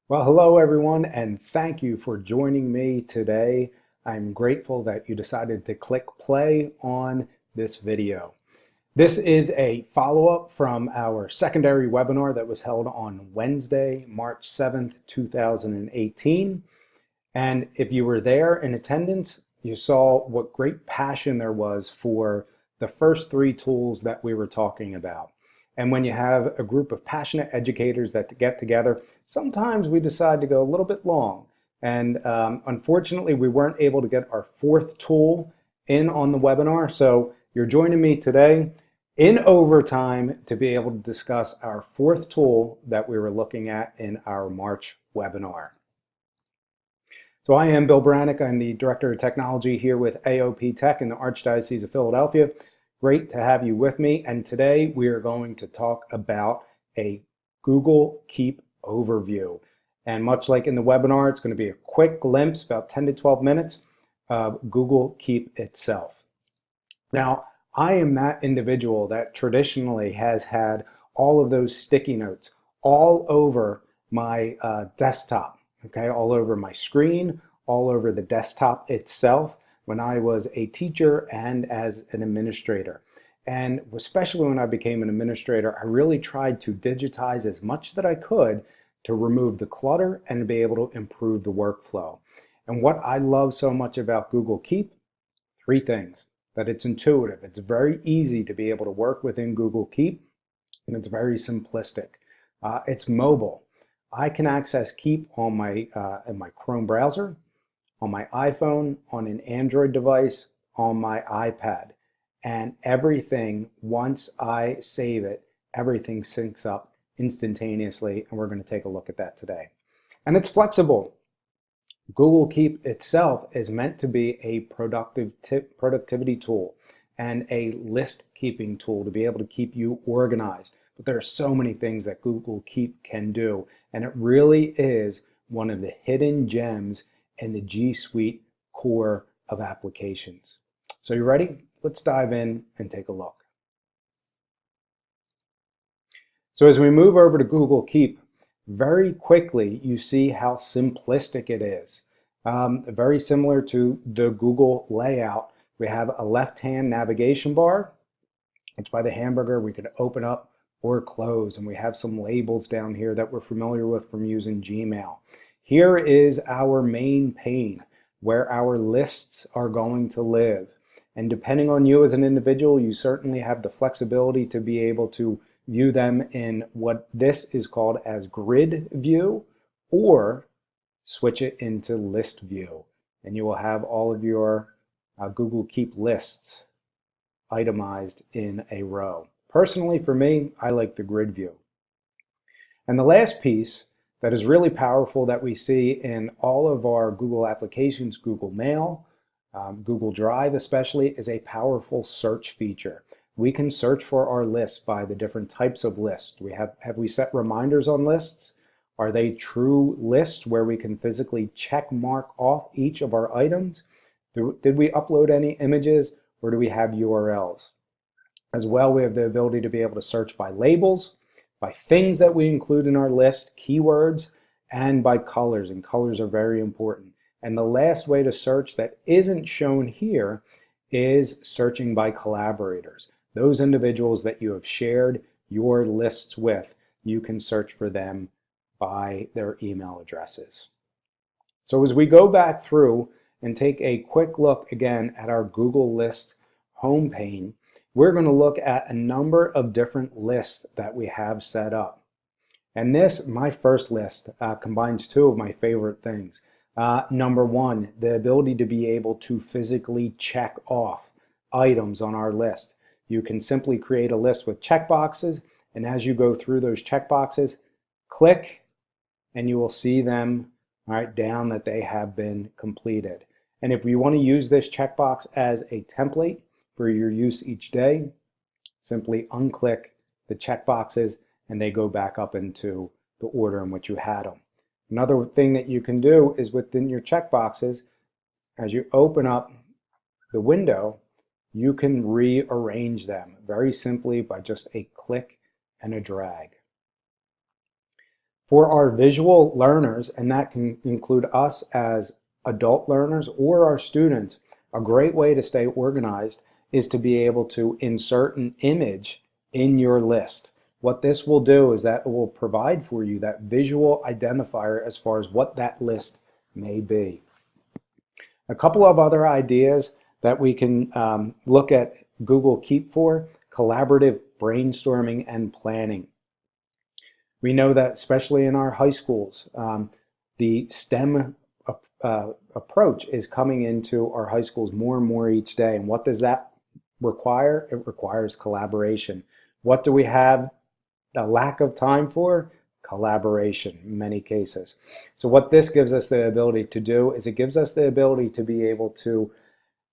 Well, hello everyone, and thank you for joining me today. I'm grateful that you decided to click play on this video. This is a follow-up from our secondary webinar that was held on Wednesday, March 7th, 2018. And if you were there in attendance, you saw what great passion there was for the first three tools that we were talking about. And when you have a group of passionate educators that get together, sometimes we decide to go a little bit long. And unfortunately, we weren't able to get our fourth tool in on the webinar. So you're joining me today in overtime to be able to discuss our fourth tool that we were looking at in our March webinar. So I am Bill Brannick. I'm the Director of Technology here with AOP Tech in the Archdiocese of Philadelphia. Great to have you with me. And today we are going to talk about a Google Keep overview. And much like in the webinar, it's going to be a quick glimpse, about 10 to 12 minutes, of Google Keep itself. Now, I am that individual that traditionally has had all of those sticky notes all over my desktop, okay, all over my screen, all over the desktop itself when I was a teacher and as an administrator. And especially when I became an administrator, I really tried to digitize as much that I could to remove the clutter and to be able to improve the workflow. And what I love so much about Google Keep, three things: that it's intuitive. It's very easy to be able to work within Google Keep, and it's very simplistic. It's mobile. I can access Keep on my Chrome browser, on my iPhone, on an Android device, on my iPad. And everything, once I save it, everything syncs up instantaneously, and we're going to take a look at that today. And it's flexible. Google Keep itself is meant to be a productivity tool and a list keeping tool to be able to keep you organized. But there are so many things that Google Keep can do, and it really is one of the hidden gems in the G Suite core of applications. So you ready? Let's dive in and take a look. So as we move over to Google Keep, very quickly you see how simplistic it is. Very similar to the Google layout. We have a left-hand navigation bar. It's by the hamburger. We could open up or close, and we have some labels down here that we're familiar with from using Gmail. Here is our main pane where our lists are going to live. And depending on you as an individual, you certainly have the flexibility to be able to view them in what this is called as grid view, or switch it into list view. And you will have all of your Google Keep lists itemized in a row. Personally, for me, I like the grid view. And the last piece that is really powerful that we see in all of our Google applications, Google Mail, Google Drive especially, is a powerful search feature. We can search for our lists by the different types of lists. Have we set reminders on lists? Are they true lists where we can physically check mark off each of our items? Did we upload any images, or do we have URLs? As well, we have the ability to be able to search by labels, by things that we include in our list, keywords, and by colors. And colors are very important. And the last way to search that isn't shown here is searching by collaborators. Those individuals that you have shared your lists with, you can search for them by their email addresses. So as we go back through and take a quick look again at our Google List home pane, we're going to look at a number of different lists that we have set up. And this, my first list, combines two of my favorite things. Number one, the ability to be able to physically check off items on our list. You can simply create a list with checkboxes, and as you go through those checkboxes, click, and you will see them down that they have been completed. And if you want to use this checkbox as a template for your use each day, simply unclick the checkboxes and they go back up into the order in which you had them. Another thing that you can do is within your checkboxes, as you open up the window, you can rearrange them very simply by just a click and a drag. For our visual learners, and that can include us as adult learners or our students, a great way to stay organized is to be able to insert an image in your list. What this will do is that it will provide for you that visual identifier as far as what that list may be. A couple of other ideas that we can look at Google Keep for: collaborative brainstorming and planning. We know that especially in our high schools, the STEM approach is coming into our high schools more and more each day. And what does that require? It requires collaboration. What do we have a lack of time for? Collaboration in many cases. So what this gives us the ability to do is it gives us the ability to be able to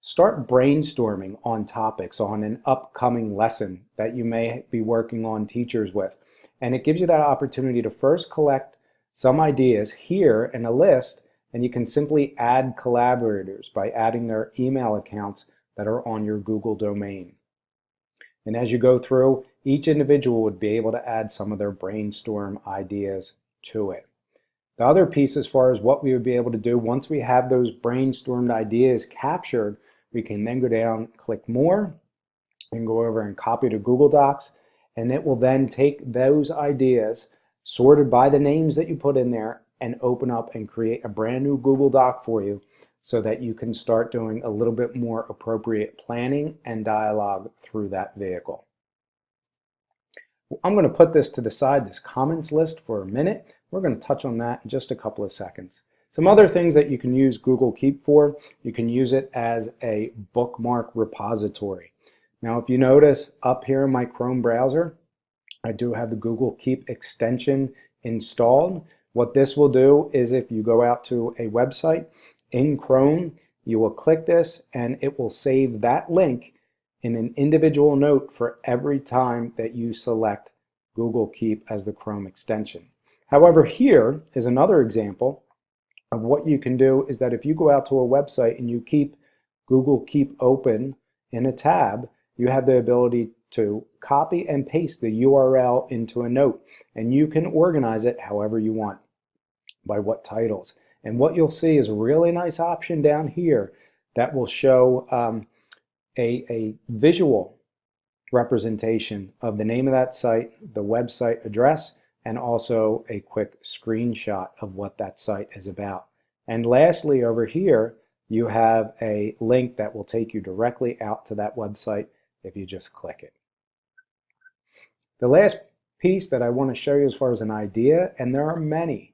start brainstorming on topics on an upcoming lesson that you may be working on teachers with. And it gives you that opportunity to first collect some ideas here in a list, and you can simply add collaborators by adding their email accounts that are on your Google domain. And as you go through, each individual would be able to add some of their brainstorm ideas to it. The other piece, as far as what we would be able to do once we have those brainstormed ideas captured, we can then go down, click more, and go over and copy to Google Docs. And it will then take those ideas sorted by the names that you put in there and open up and create a brand new Google Doc for you so that you can start doing a little bit more appropriate planning and dialogue through that vehicle. I'm going to put this to the side, this comments list, for a minute. We're going to touch on that in just a couple of seconds. Some other things that you can use Google Keep for: you can use it as a bookmark repository. Now, if you notice up here in my Chrome browser, I do have the Google Keep extension installed. What this will do is if you go out to a website in Chrome, you will click this and it will save that link in an individual note for every time that you select Google Keep as the Chrome extension. However, here is another example of what you can do is that if you go out to a website and you keep Google Keep open in a tab, you have the ability to copy and paste the URL into a note, and you can organize it however you want, by what titles. And what you'll see is a really nice option down here that will show a visual representation of the name of that site, the website address, and also a quick screenshot of what that site is about. And lastly, over here, you have a link that will take you directly out to that website if you just click it. The last piece that I want to show you as far as an idea, and there are many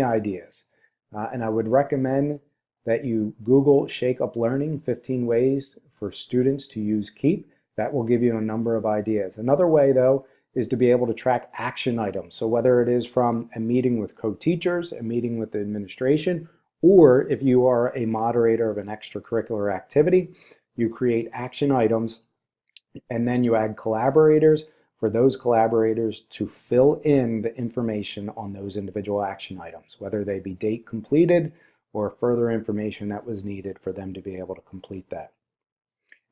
ideas, and I would recommend that you Google Shake Up Learning 15 ways for students to use Keep. That will give you a number of ideas. Another way, though, is to be able to track action items. So whether it is from a meeting with co-teachers, a meeting with the administration, or if you are a moderator of an extracurricular activity, you create action items and then you add collaborators for those collaborators to fill in the information on those individual action items, whether they be date completed or further information that was needed for them to be able to complete that.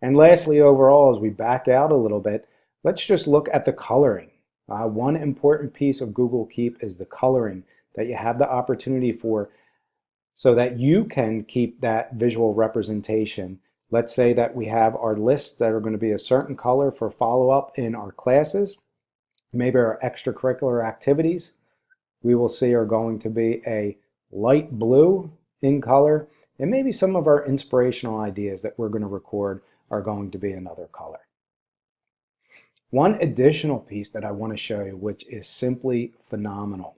And lastly, overall, as we back out a little bit, let's just look at the coloring. One important piece of Google Keep is the coloring that you have the opportunity for so that you can keep that visual representation. Let's say that we have our lists that are going to be a certain color for follow-up in our classes. Maybe our extracurricular activities we will see are going to be a light blue in color, and maybe some of our inspirational ideas that we're going to record are going to be another color. One additional piece that I want to show you, which is simply phenomenal.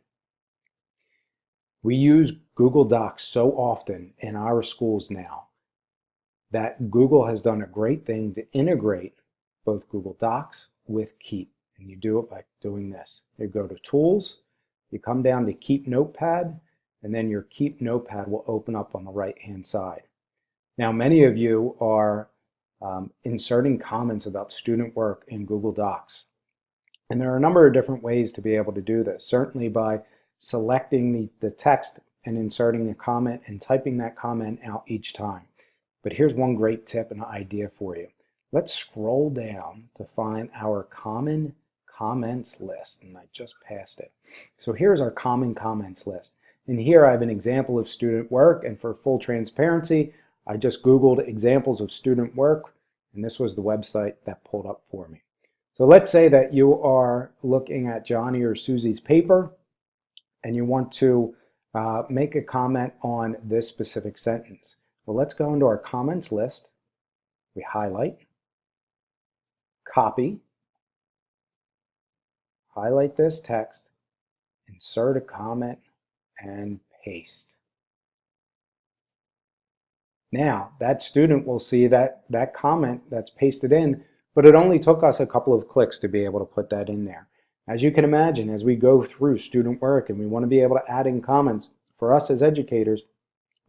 We use Google Docs so often in our schools now that Google has done a great thing to integrate both Google Docs with Keep. And you do it by doing this. You go to Tools, you come down to Keep Notepad, and then your Keep Notepad will open up on the right-hand side. Now, many of you are inserting comments about student work in Google Docs. And there are a number of different ways to be able to do this, certainly by selecting the text and inserting a comment and typing that comment out each time. But here's one great tip and idea for you. Let's scroll down to find our common comments list, and I just passed it. So here's our common comments list. And here I have an example of student work, and for full transparency, I just Googled examples of student work, and this was the website that pulled up for me. So let's say that you are looking at Johnny or Susie's paper, and you want to make a comment on this specific sentence. Well, let's go into our comments list. We highlight, copy, highlight this text, insert a comment, and paste. Now, that student will see that comment that's pasted in, but it only took us a couple of clicks to be able to put that in there. As you can imagine, as we go through student work and we want to be able to add in comments, for us as educators,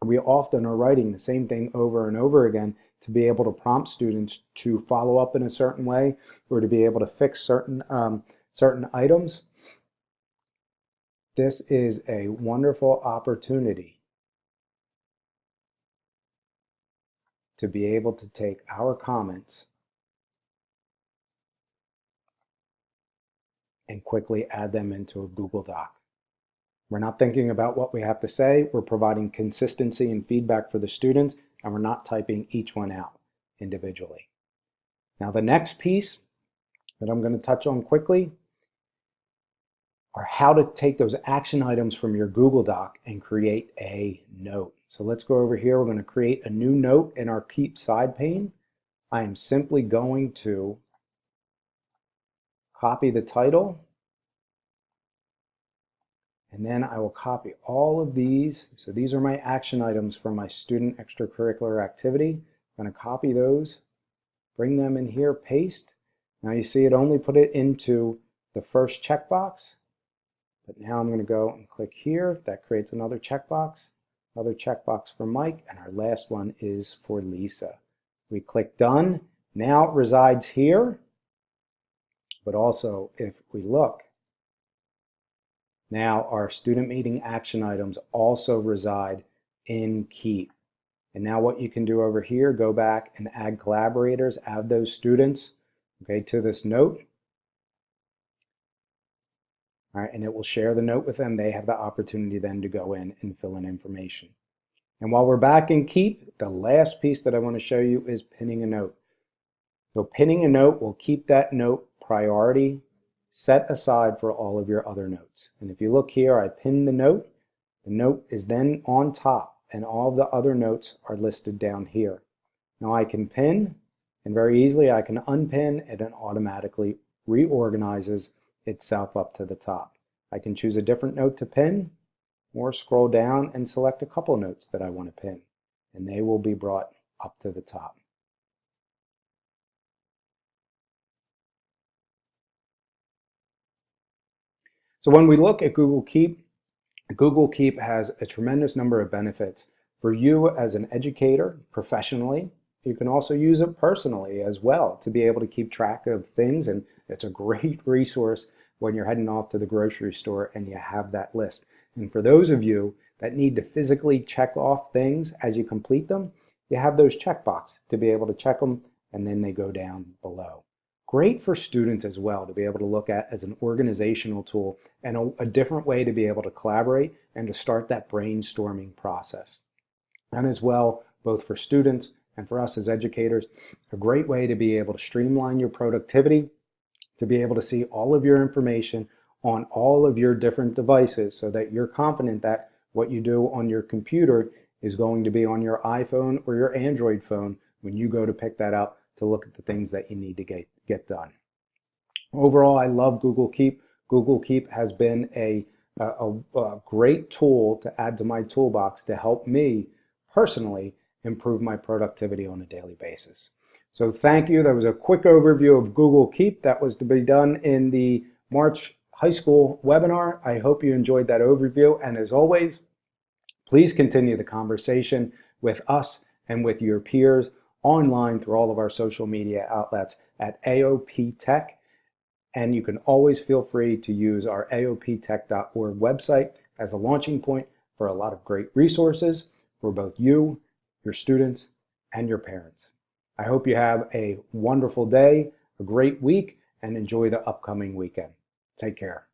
we often are writing the same thing over and over again to be able to prompt students to follow up in a certain way or to be able to fix certain items. This is a wonderful opportunity to be able to take our comments and quickly add them into a Google Doc. We're not thinking about what we have to say, we're providing consistency and feedback for the students, and we're not typing each one out individually. Now the next piece that I'm going to touch on quickly are how to take those action items from your Google Doc and create a note. So let's go over here. We're going to create a new note in our Keep side pane. I am simply going to copy the title, and then I will copy all of these. So these are my action items for my student extracurricular activity. I'm going to copy those, bring them in here, paste. Now you see it only put it into the first checkbox. But now I'm going to go and click here. That creates another checkbox for Mike, and our last one is for Lisa. We click done. Now it resides here, but also if we look, now our student meeting action items also reside in Keep. And now what you can do over here, go back and add collaborators, add those students, okay, to this note. All right, and it will share the note with them. They have the opportunity then to go in and fill in information. And while we're back in Keep, the last piece that I want to show you is pinning a note. So pinning a note will keep that note priority set aside for all of your other notes. And if you look here, I pinned the note is then on top, and all of the other notes are listed down here. Now I can pin, and very easily I can unpin, and it automatically reorganizes itself up to the top. I can choose a different note to pin, or scroll down and select a couple notes that I want to pin, and they will be brought up to the top. So when we look at Google Keep has a tremendous number of benefits for you as an educator professionally. You can also use it personally as well to be able to keep track of things, and it's a great resource when you're heading off to the grocery store and you have that list. And for those of you that need to physically check off things as you complete them, you have those checkboxes to be able to check them, and then they go down below. Great for students as well to be able to look at as an organizational tool and a different way to be able to collaborate and to start that brainstorming process. And as well, both for students and for us as educators, a great way to be able to streamline your productivity, to be able to see all of your information on all of your different devices so that you're confident that what you do on your computer is going to be on your iPhone or your Android phone when you go to pick that up to look at the things that you need to get done. Overall, I love Google Keep. Google Keep has been a great tool to add to my toolbox to help me personally improve my productivity on a daily basis. So thank you. That was a quick overview of Google Keep that was to be done in the March high school webinar. I hope you enjoyed that overview. And as always, please continue the conversation with us and with your peers online through all of our social media outlets at AOP Tech. And you can always feel free to use our aoptech.org website as a launching point for a lot of great resources for both you, your students, and your parents. I hope you have a wonderful day, a great week, and enjoy the upcoming weekend. Take care.